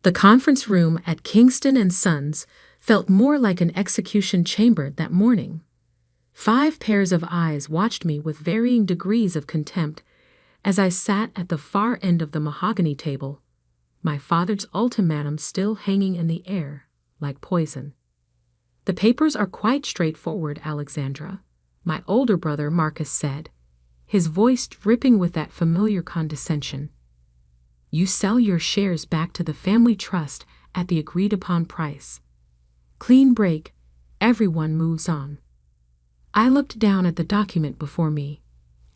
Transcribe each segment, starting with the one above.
The conference room at Kingston and Sons felt more like an execution chamber that morning. 5 pairs of eyes watched me with varying degrees of contempt as I sat at the far end of the mahogany table, my father's ultimatum still hanging in the air like poison. "The papers are quite straightforward, Alexandra," my older brother Marcus said, his voice dripping with that familiar condescension. "You sell your shares back to the family trust at the agreed-upon price. Clean break, everyone moves on." I looked down at the document before me,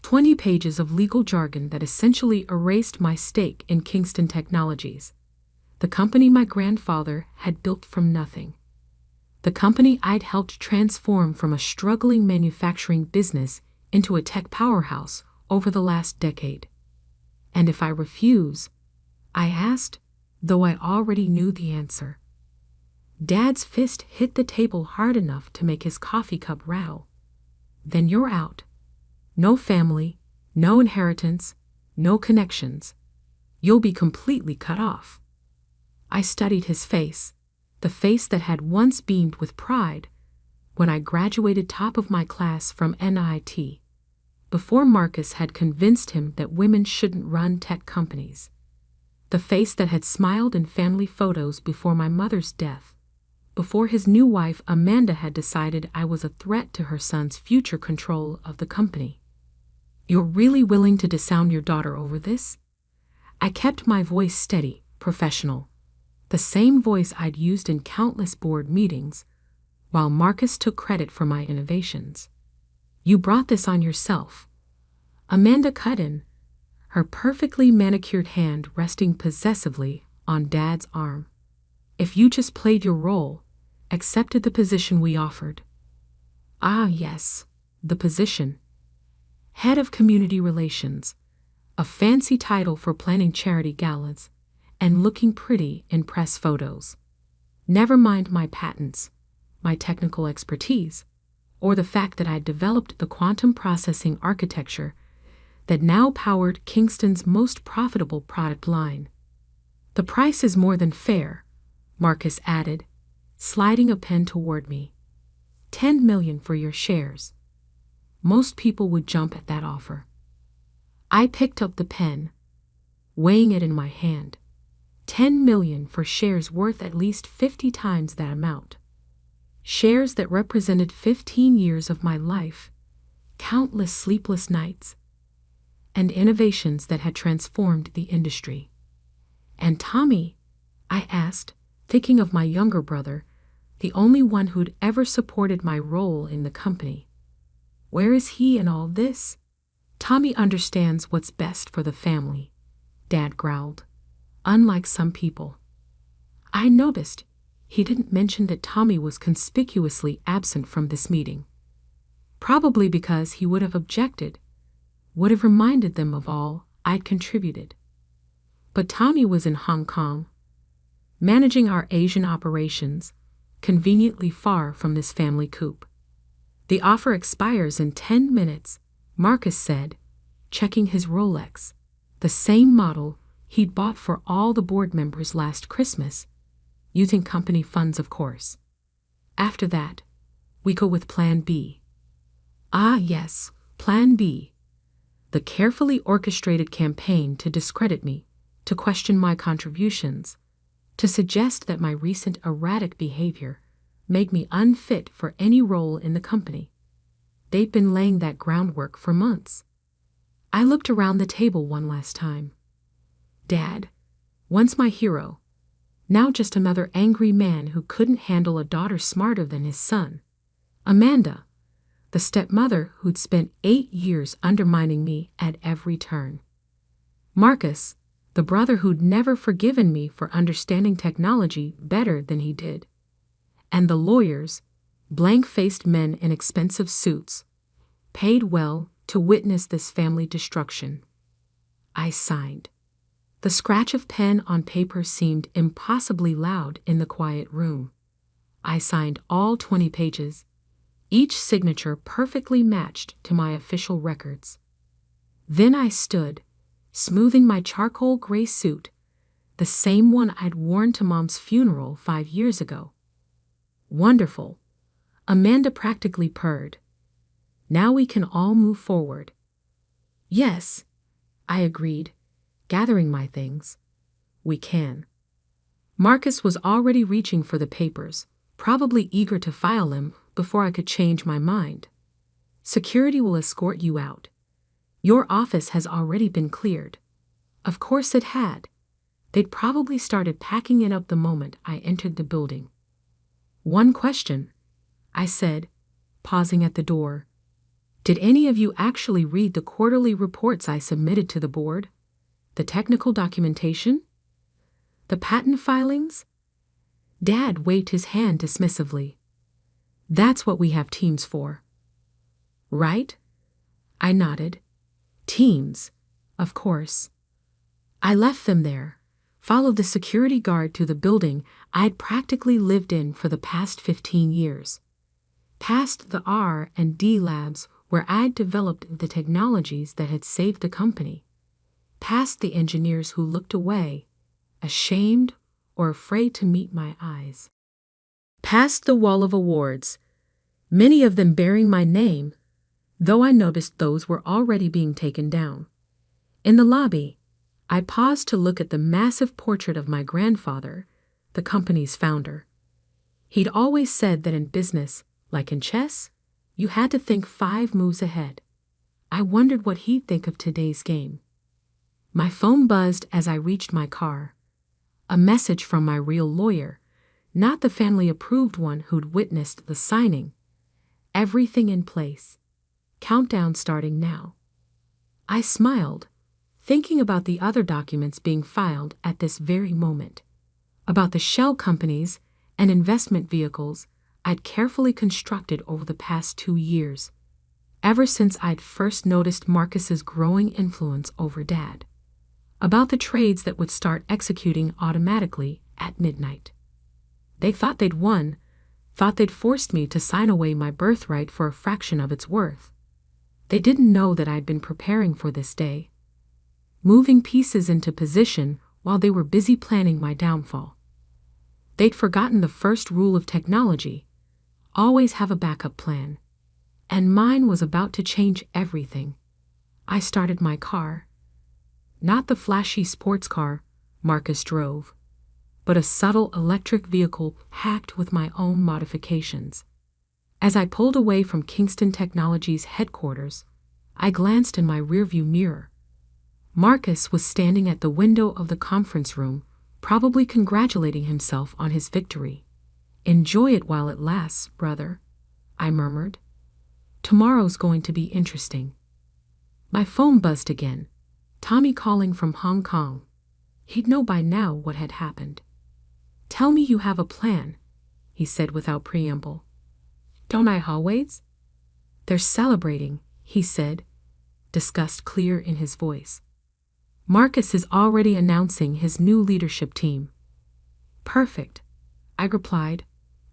20 pages of legal jargon that essentially erased my stake in Kingston Technologies, the company my grandfather had built from nothing. The company I'd helped transform from a struggling manufacturing business into a tech powerhouse over the last decade. And if I refuse, I asked, though I already knew the answer. Dad's fist hit the table hard enough to make his coffee cup rattle. "Then you're out. No family, no inheritance, no connections. You'll be completely cut off." I studied his face, the face that had once beamed with pride when I graduated top of my class from NIT, before Marcus had convinced him that women shouldn't run tech companies. The face that had smiled in family photos before my mother's death, before his new wife Amanda had decided I was a threat to her son's future control of the company. "You're really willing to disown your daughter over this?" I kept my voice steady, professional, the same voice I'd used in countless board meetings, while Marcus took credit for my innovations. "You brought this on yourself." Amanda cut in, her perfectly manicured hand resting possessively on Dad's arm. "If you just played your role, accepted the position we offered." Ah, yes, the position. Head of Community Relations, a fancy title for planning charity galas and looking pretty in press photos. Never mind my patents, my technical expertise, or the fact that I'd developed the quantum processing architecture that now powered Kingston's most profitable product line. "The price is more than fair," Marcus added, sliding a pen toward me. $10 million for your shares." Most people would jump at that offer. I picked up the pen, weighing it in my hand. $10 million for shares worth at least 50 times that amount. Shares that represented 15 years of my life, countless sleepless nights, and innovations that had transformed the industry. "And Tommy?" I asked, thinking of my younger brother, the only one who'd ever supported my role in the company. "Where is he in all this?" "Tommy understands what's best for the family," Dad growled, "unlike some people." I noticed he didn't mention that Tommy was conspicuously absent from this meeting. Probably because he would have objected, would have reminded them of all I'd contributed. But Tommy was in Hong Kong, managing our Asian operations, conveniently far from this family coup. "The offer expires in 10 minutes, Marcus said, checking his Rolex, the same model he'd bought for all the board members last Christmas, using company funds, of course. "After that, we go with Plan B." Ah, yes, Plan B. The carefully orchestrated campaign to discredit me, to question my contributions, to suggest that my recent erratic behavior made me unfit for any role in the company. They'd been laying that groundwork for months. I looked around the table one last time. Dad, once my hero, now just another angry man who couldn't handle a daughter smarter than his son. Amanda, the stepmother who'd spent 8 years undermining me at every turn. Marcus, the brother who'd never forgiven me for understanding technology better than he did. And the lawyers, blank-faced men in expensive suits, paid well to witness this family destruction. I signed. The scratch of pen on paper seemed impossibly loud in the quiet room. I signed all 20 pages, each signature perfectly matched to my official records. Then I stood, smoothing my charcoal gray suit, the same one I'd worn to Mom's funeral 5 years ago. Wonderful. Amanda practically purred. Now we can all move forward. Yes, I agreed, gathering my things. We can. Marcus was already reaching for the papers, probably eager to file them before I could change my mind. Security will escort you out. Your office has already been cleared. Of course it had. They'd probably started packing it up the moment I entered the building. One question, I said, pausing at the door. Did any of you actually read the quarterly reports I submitted to the board? The technical documentation? The patent filings? Dad waved his hand dismissively. That's what we have teams for. Right? I nodded. Teams, of course. I left them there, followed the security guard to the building I'd practically lived in for the past 15 years. Past the R&D labs where I'd developed the technologies that had saved the company. Past the engineers who looked away, ashamed or afraid to meet my eyes. Past the wall of awards, many of them bearing my name, though I noticed those were already being taken down. In the lobby, I paused to look at the massive portrait of my grandfather, the company's founder. He'd always said that in business, like in chess, you had to think 5 moves ahead. I wondered what he'd think of today's game. My phone buzzed as I reached my car. A message from my real lawyer, not the family-approved one who'd witnessed the signing. Everything in place. Countdown starting now. I smiled, thinking about the other documents being filed at this very moment, about the shell companies and investment vehicles I'd carefully constructed over the past 2 years, ever since I'd first noticed Marcus's growing influence over Dad, about the trades that would start executing automatically at midnight. They thought they'd won, thought they'd forced me to sign away my birthright for a fraction of its worth. They didn't know that I'd been preparing for this day, moving pieces into position while they were busy planning my downfall. They'd forgotten the first rule of technology: always have a backup plan. And mine was about to change everything. I started my car. Not the flashy sports car Marcus drove, but a subtle electric vehicle packed with my own modifications. As I pulled away from Kingston Technologies headquarters, I glanced in my rearview mirror. Marcus was standing at the window of the conference room, probably congratulating himself on his victory. Enjoy it while it lasts, brother, I murmured. Tomorrow's going to be interesting. My phone buzzed again. Tommy calling from Hong Kong. He'd know by now what had happened. Tell me you have a plan, he said without preamble. Don't I always? They're celebrating, he said, disgust clear in his voice. Marcus is already announcing his new leadership team. Perfect, I replied,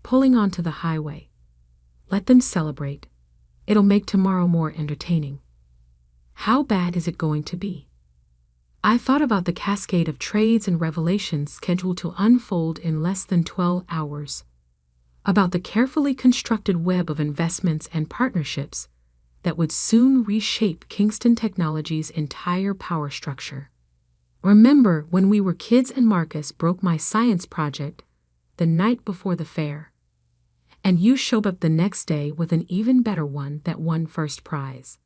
pulling onto the highway. Let them celebrate. It'll make tomorrow more entertaining. How bad is it going to be? I thought about the cascade of trades and revelations scheduled to unfold in less than 12 hours. About the carefully constructed web of investments and partnerships that would soon reshape Kingston Technologies' entire power structure. Remember when we were kids and Marcus broke my science project the night before the fair, and you showed up the next day with an even better one that won first prize?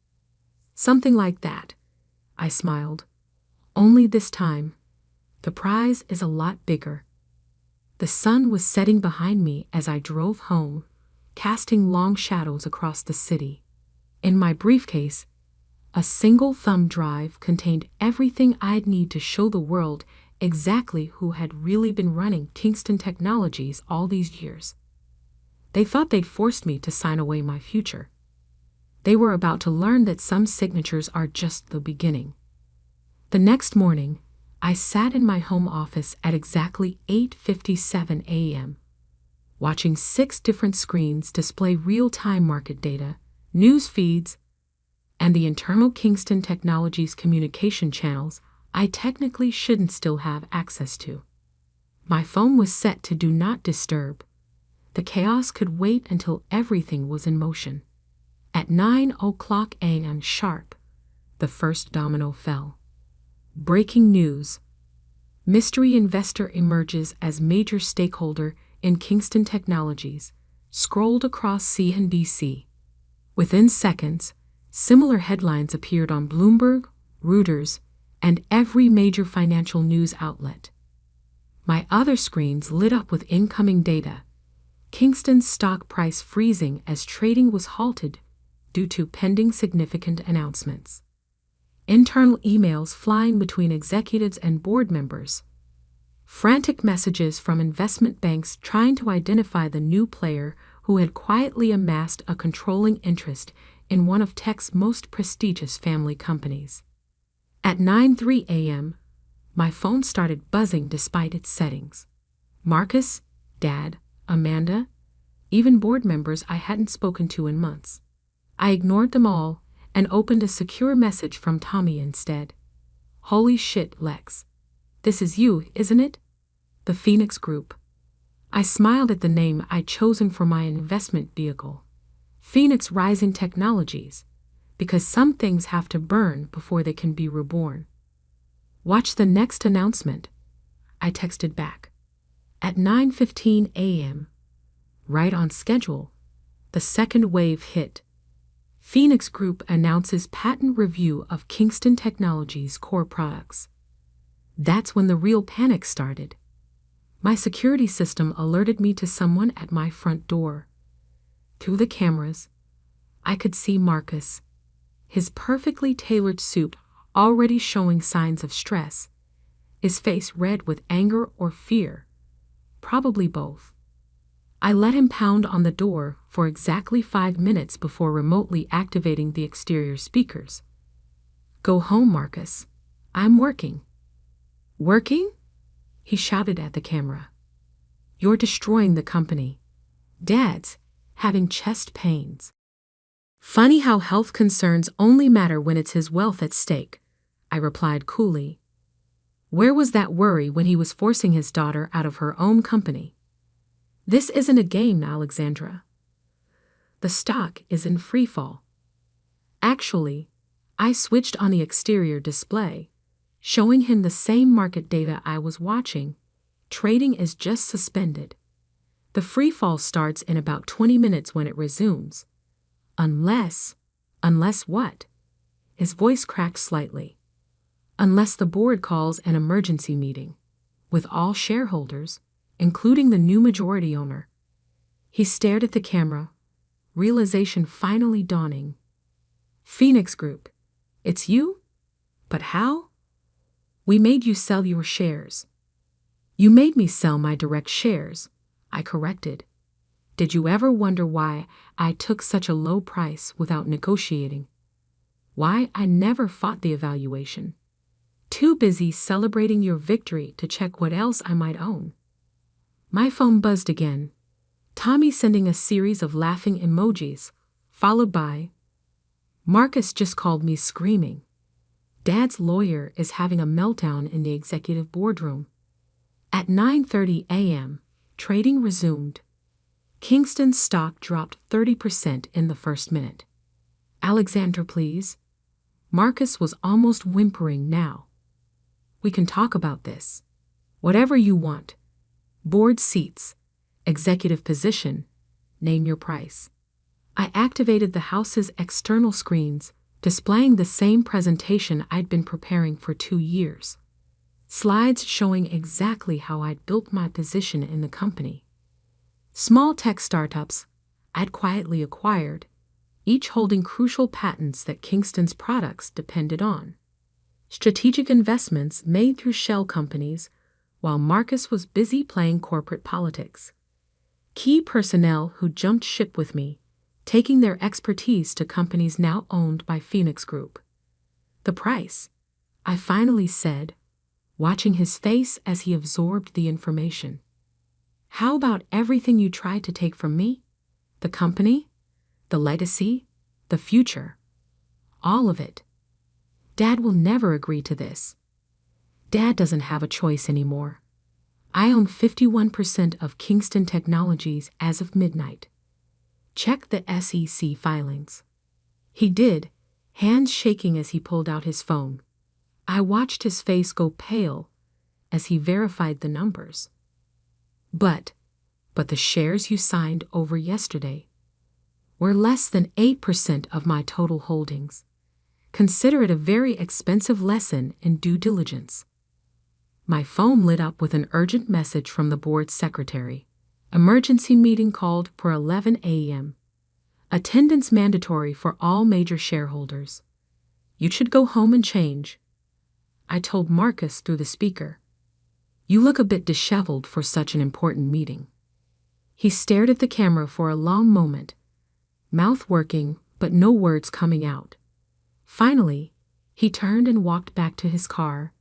Something like that, I smiled. Only this time, the prize is a lot bigger. The sun was setting behind me as I drove home, casting long shadows across the city. In my briefcase, a single thumb drive contained everything I'd need to show the world exactly who had really been running Kingston Technologies all these years. They thought they'd forced me to sign away my future. They were about to learn that some signatures are just the beginning. The next morning, I sat in my home office at exactly 8:57 a.m., watching 6 different screens display real-time market data, news feeds, and the internal Kingston Technologies communication channels I technically shouldn't still have access to. My phone was set to do not disturb. The chaos could wait until everything was in motion. At 9:00 a.m. sharp, the first domino fell. Breaking news. Mystery investor emerges as major stakeholder in Kingston Technologies, scrolled across CNBC. Within seconds, similar headlines appeared on Bloomberg, Reuters, and every major financial news outlet. My other screens lit up with incoming data. Kingston's stock price freezing as trading was halted due to pending significant announcements. Internal emails flying between executives and board members. Frantic messages from investment banks trying to identify the new player who had quietly amassed a controlling interest in one of tech's most prestigious family companies. At 9:03 a.m., my phone started buzzing despite its settings. Marcus, Dad, Amanda, even board members I hadn't spoken to in months. I ignored them all and opened a secure message from Tommy instead. Holy shit, Lex. This is you, isn't it? The Phoenix Group. I smiled at the name I'd chosen for my investment vehicle. Phoenix Rising Technologies, because some things have to burn before they can be reborn. Watch the next announcement, I texted back. At 9:15 a.m., right on schedule, the second wave hit. Phoenix Group announces patent review of Kingston Technologies' core products. That's when the real panic started. My security system alerted me to someone at my front door. Through the cameras, I could see Marcus, his perfectly tailored suit already showing signs of stress, his face red with anger or fear, probably both. I let him pound on the door for exactly 5 minutes before remotely activating the exterior speakers. Go home, Marcus. I'm working. Working? He shouted at the camera. You're destroying the company. Dad's having chest pains. Funny how health concerns only matter when it's his wealth at stake, I replied coolly. Where was that worry when he was forcing his daughter out of her own company? This isn't a game, Alexandra. The stock is in freefall. Actually, I switched on the exterior display, showing him the same market data I was watching. Trading is just suspended. The freefall starts in about 20 minutes when it resumes. Unless what? His voice cracked slightly. Unless the board calls an emergency meeting, with all shareholders, including the new majority owner. He stared at the camera, realization finally dawning. Phoenix Group, it's you? But how? We made you sell your shares. You made me sell my direct shares, I corrected. Did you ever wonder why I took such a low price without negotiating? Why I never fought the evaluation? Too busy celebrating your victory to check what else I might own. My phone buzzed again. Tommy sending a series of laughing emojis, followed by, Marcus just called me screaming. Dad's lawyer is having a meltdown in the executive boardroom. At 9:30 a.m., trading resumed. Kingston's stock dropped 30% in the first minute. Alexandra, please. Marcus was almost whimpering now. We can talk about this. Whatever you want. Board seats, executive position, name your price. I activated the house's external screens, displaying the same presentation I'd been preparing for 2 years. Slides showing exactly how I'd built my position in the company. Small tech startups I'd quietly acquired, each holding crucial patents that Kingston's products depended on. Strategic investments made through shell companies, while Marcus was busy playing corporate politics. Key personnel who jumped ship with me, taking their expertise to companies now owned by Phoenix Group. The price, I finally said, watching his face as he absorbed the information. How about everything you tried to take from me? The company? The legacy? The future? All of it. Dad will never agree to this. Dad doesn't have a choice anymore. I own 51% of Kingston Technologies as of midnight. Check the SEC filings. He did, hands shaking as he pulled out his phone. I watched his face go pale as he verified the numbers. But the shares you signed over yesterday were less than 8% of my total holdings. Consider it a very expensive lesson in due diligence. My phone lit up with an urgent message from the board secretary. Emergency meeting called for 11 a.m. Attendance mandatory for all major shareholders. You should go home and change, I told Marcus through the speaker. You look a bit disheveled for such an important meeting. He stared at the camera for a long moment, mouth working but no words coming out. Finally, he turned and walked back to his car,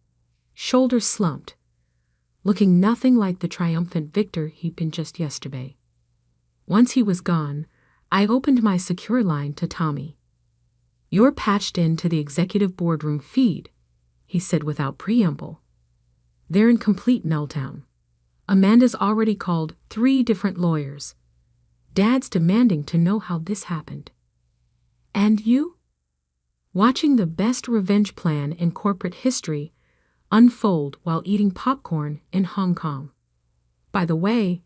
shoulders slumped, looking nothing like the triumphant victor he'd been just yesterday. Once he was gone, I opened my secure line to Tommy. You're patched into the executive boardroom feed, he said without preamble. They're in complete meltdown. Amanda's already called 3 different lawyers. Dad's demanding to know how this happened. And you? Watching the best revenge plan in corporate history unfold while eating popcorn in Hong Kong. By the way,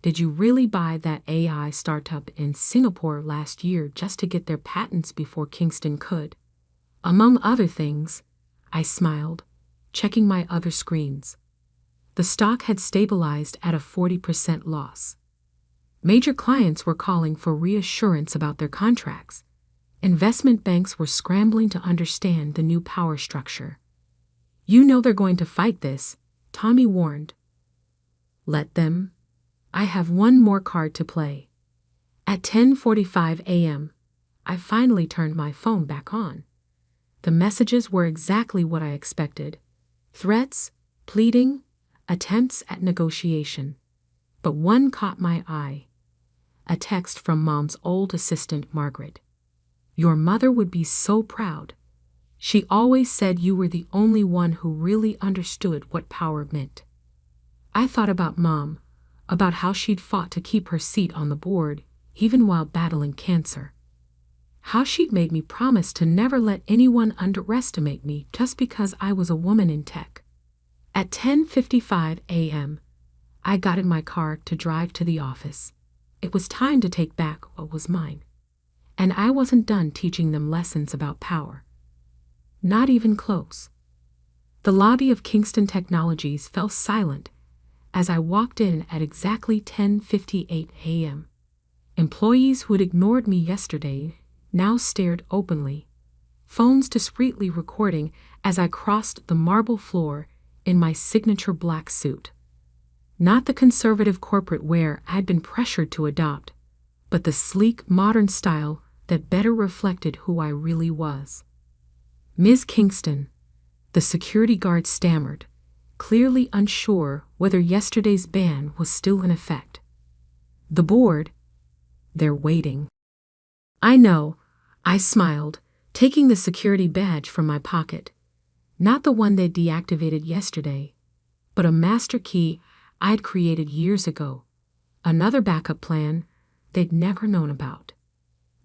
did you really buy that AI startup in Singapore last year just to get their patents before Kingston could? Among other things, I smiled, checking my other screens. The stock had stabilized at a 40% loss. Major clients were calling for reassurance about their contracts. Investment banks were scrambling to understand the new power structure. You know they're going to fight this, Tommy warned. Let them. I have one more card to play. At 10:45 a.m., I finally turned my phone back on. The messages were exactly what I expected. Threats, pleading, attempts at negotiation. But one caught my eye. A text from Mom's old assistant, Margaret. Your mother would be so proud. She always said you were the only one who really understood what power meant. I thought about Mom, about how she'd fought to keep her seat on the board, even while battling cancer. How she'd made me promise to never let anyone underestimate me just because I was a woman in tech. At 10:55 a.m., I got in my car to drive to the office. It was time to take back what was mine. And I wasn't done teaching them lessons about power. Not even close. The lobby of Kingston Technologies fell silent as I walked in at exactly 10:58 a.m. Employees who had ignored me yesterday now stared openly, phones discreetly recording as I crossed the marble floor in my signature black suit. Not the conservative corporate wear I'd been pressured to adopt, but the sleek, modern style that better reflected who I really was. Ms. Kingston, the security guard stammered, clearly unsure whether yesterday's ban was still in effect. The board, they're waiting. I know, I smiled, taking the security badge from my pocket. Not the one they'd deactivated yesterday, but a master key I'd created years ago. Another backup plan they'd never known about.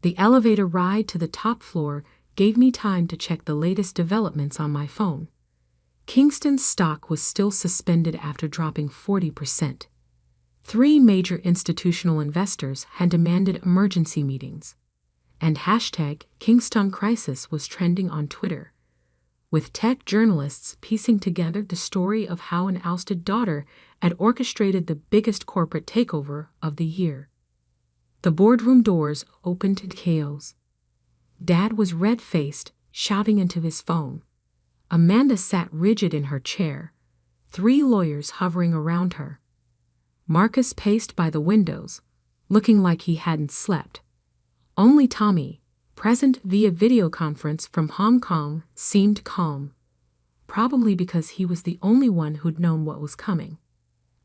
The elevator ride to the top floor gave me time to check the latest developments on my phone. Kingston's stock was still suspended after dropping 40%. 3 major institutional investors had demanded emergency meetings, and #Kingston Crisis was trending on Twitter, with tech journalists piecing together the story of how an ousted daughter had orchestrated the biggest corporate takeover of the year. The boardroom doors opened to chaos. Dad was red-faced, shouting into his phone. Amanda sat rigid in her chair, 3 lawyers hovering around her. Marcus paced by the windows, looking like he hadn't slept. Only Tommy, present via video conference from Hong Kong, seemed calm, probably because he was the only one who'd known what was coming.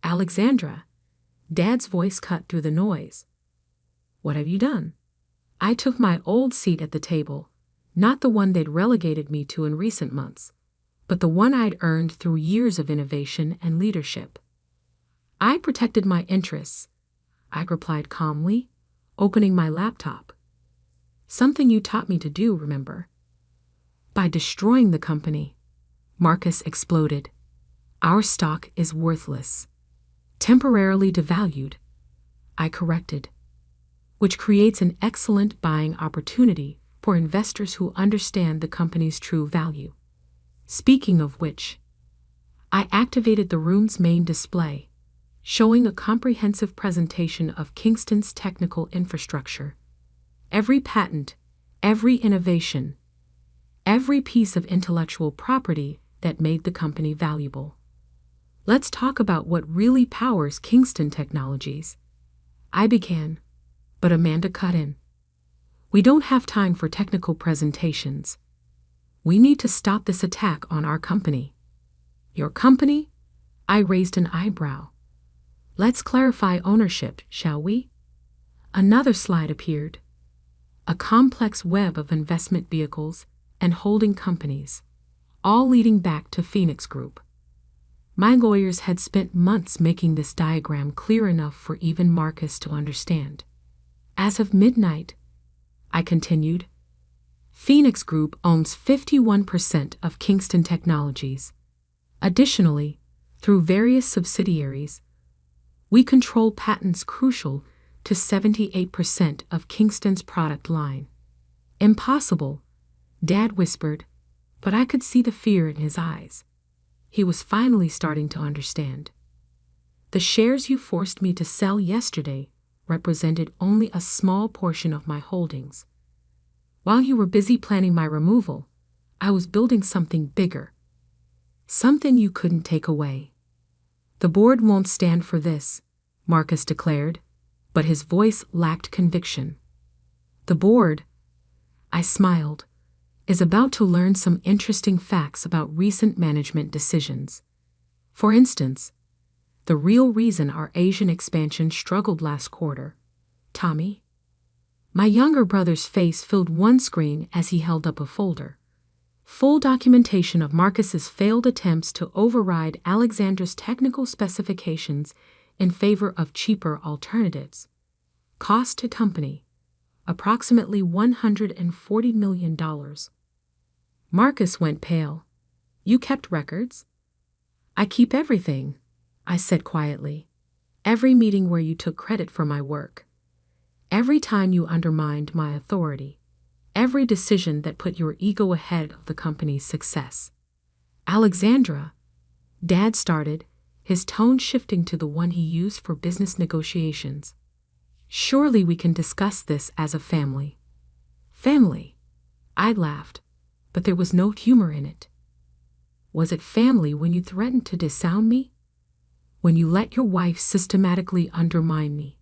Alexandra, Dad's voice cut through the noise. What have you done? I took my old seat at the table, not the one they'd relegated me to in recent months, but the one I'd earned through years of innovation and leadership. I protected my interests, I replied calmly, opening my laptop. Something you taught me to do, remember? By destroying the company, Marcus exploded. Our stock is worthless. Temporarily devalued, I corrected, which creates an excellent buying opportunity for investors who understand the company's true value. Speaking of which, I activated the room's main display, showing a comprehensive presentation of Kingston's technical infrastructure. Every patent, every innovation, every piece of intellectual property that made the company valuable. Let's talk about what really powers Kingston Technologies, I began, but Amanda cut in. We don't have time for technical presentations. We need to stop this attack on our company. Your company? I raised an eyebrow. Let's clarify ownership, shall we? Another slide appeared. A complex web of investment vehicles and holding companies, all leading back to Phoenix Group. My lawyers had spent months making this diagram clear enough for even Marcus to understand. As of midnight, I continued, Phoenix Group owns 51% of Kingston Technologies. Additionally, through various subsidiaries, we control patents crucial to 78% of Kingston's product line. Impossible, Dad whispered, but I could see the fear in his eyes. He was finally starting to understand. The shares you forced me to sell yesterday represented only a small portion of my holdings. While you were busy planning my removal, I was building something bigger. Something you couldn't take away. The board won't stand for this, Marcus declared, but his voice lacked conviction. The board, I smiled, is about to learn some interesting facts about recent management decisions. For instance, the real reason our Asian expansion struggled last quarter. Tommy? My younger brother's face filled one screen as he held up a folder. Full documentation of Marcus's failed attempts to override Alexandra's technical specifications in favor of cheaper alternatives. Cost to company, approximately $140 million. Marcus went pale. You kept records? I keep everything, I said quietly. Every meeting where you took credit for my work. Every time you undermined my authority. Every decision that put your ego ahead of the company's success. Alexandra, Dad started, his tone shifting to the one he used for business negotiations. Surely we can discuss this as a family. Family? I laughed, but there was no humor in it. Was it family when you threatened to disown me? When you let your wife systematically undermine me?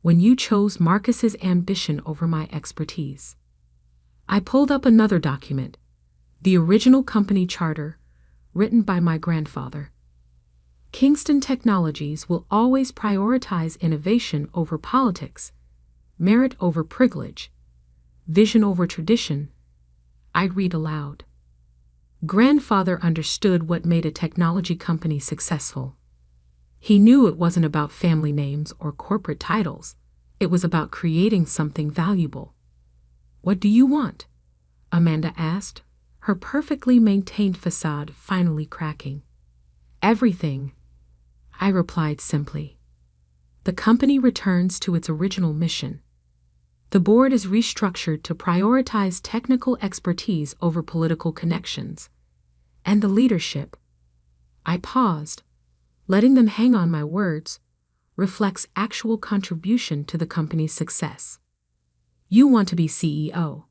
When you chose Marcus's ambition over my expertise? I pulled up another document, the original company charter, written by my grandfather. Kingston Technologies will always prioritize innovation over politics, merit over privilege, vision over tradition. I'd read aloud. Grandfather understood what made a technology company successful. He knew it wasn't about family names or corporate titles. It was about creating something valuable. What do you want? Amanda asked, her perfectly maintained facade finally cracking. Everything, I replied simply. The company returns to its original mission. The board is restructured to prioritize technical expertise over political connections. And the leadership, I paused, letting them hang on my words, reflects actual contribution to the company's success. You want to be CEO,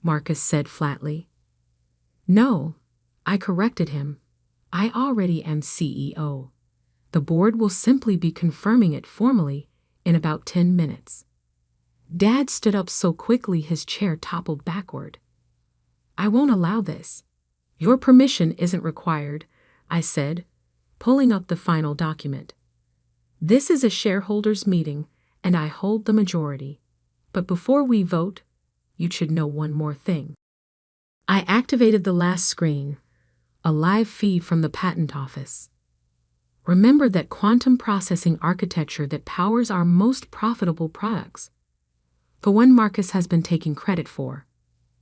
Marcus said flatly. No, I corrected him. I already am CEO. The board will simply be confirming it formally in about 10 minutes. Dad stood up so quickly his chair toppled backward. I won't allow this. Your permission isn't required, I said, pulling up the final document. This is a shareholders' meeting, and I hold the majority. But before we vote, you should know one more thing. I activated the last screen, a live feed from the patent office. Remember that quantum processing architecture that powers our most profitable products. The one Marcus has been taking credit for.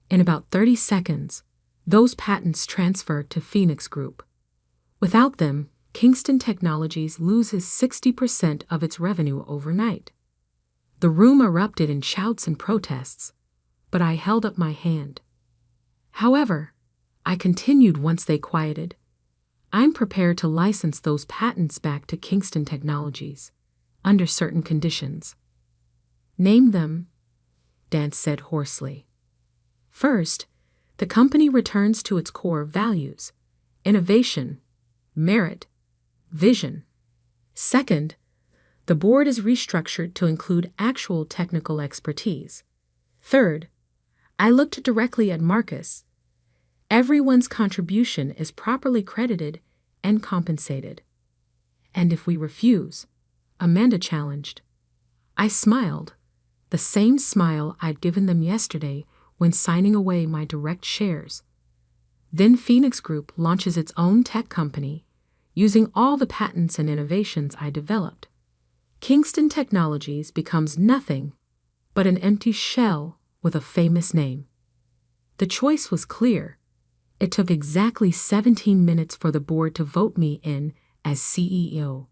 In about 30 seconds, those patents transferred to Phoenix Group. Without them, Kingston Technologies loses 60% of its revenue overnight. The room erupted in shouts and protests, but I held up my hand. However, I continued once they quieted. I'm prepared to license those patents back to Kingston Technologies, under certain conditions. Name them, Dan said hoarsely. First, the company returns to its core values: innovation, merit, vision. Second, the board is restructured to include actual technical expertise. Third, I looked directly at Marcus. Everyone's contribution is properly credited and compensated. And if we refuse, Amanda challenged. I smiled, the same smile I'd given them yesterday when signing away my direct shares. Then Phoenix Group launches its own tech company, using all the patents and innovations I developed. Kingston Technologies becomes nothing but an empty shell with a famous name. The choice was clear. It took exactly 17 minutes for the board to vote me in as CEO.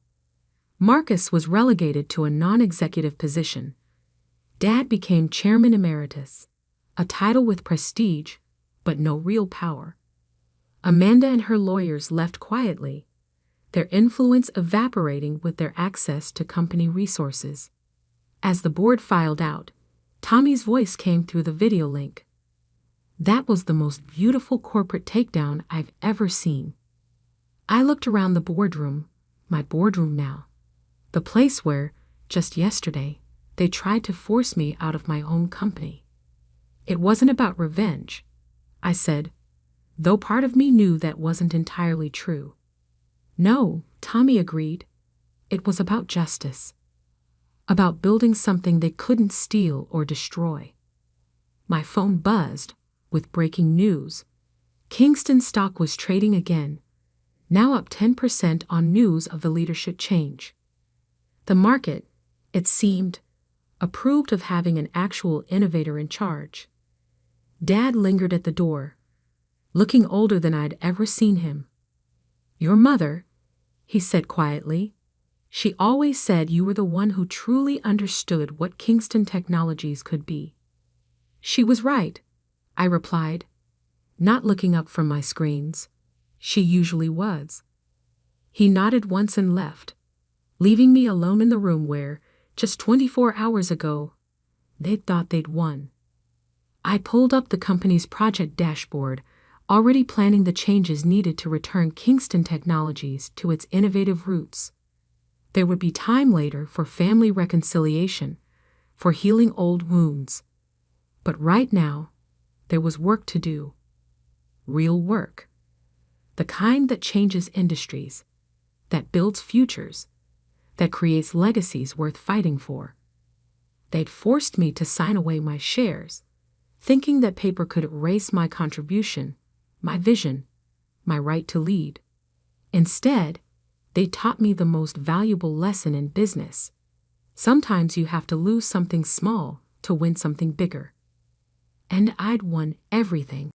Marcus was relegated to a non-executive position. Dad became chairman emeritus, a title with prestige, but no real power. Amanda and her lawyers left quietly, their influence evaporating with their access to company resources. As the board filed out, Tommy's voice came through the video link. That was the most beautiful corporate takedown I've ever seen. I looked around the boardroom, my boardroom now, the place where, just yesterday, they tried to force me out of my own company. It wasn't about revenge, I said, though part of me knew that wasn't entirely true. No, Tommy agreed. It was about justice. About building something they couldn't steal or destroy. My phone buzzed with breaking news. Kingston stock was trading again, now up 10% on news of the leadership change. The market, it seemed, approved of having an actual innovator in charge. Dad lingered at the door, looking older than I'd ever seen him. Your mother, he said quietly. She always said you were the one who truly understood what Kingston Technologies could be. She was right, I replied, not looking up from my screens. She usually was. He nodded once and left, leaving me alone in the room where, just 24 hours ago, they'd thought they'd won. I pulled up the company's project dashboard, already planning the changes needed to return Kingston Technologies to its innovative roots. There would be time later for family reconciliation, for healing old wounds. But right now, there was work to do. Real work. The kind that changes industries, that builds futures, that creates legacies worth fighting for. They'd forced me to sign away my shares, thinking that paper could erase my contribution, my vision, my right to lead. Instead, they taught me the most valuable lesson in business. Sometimes you have to lose something small to win something bigger. And I'd won everything.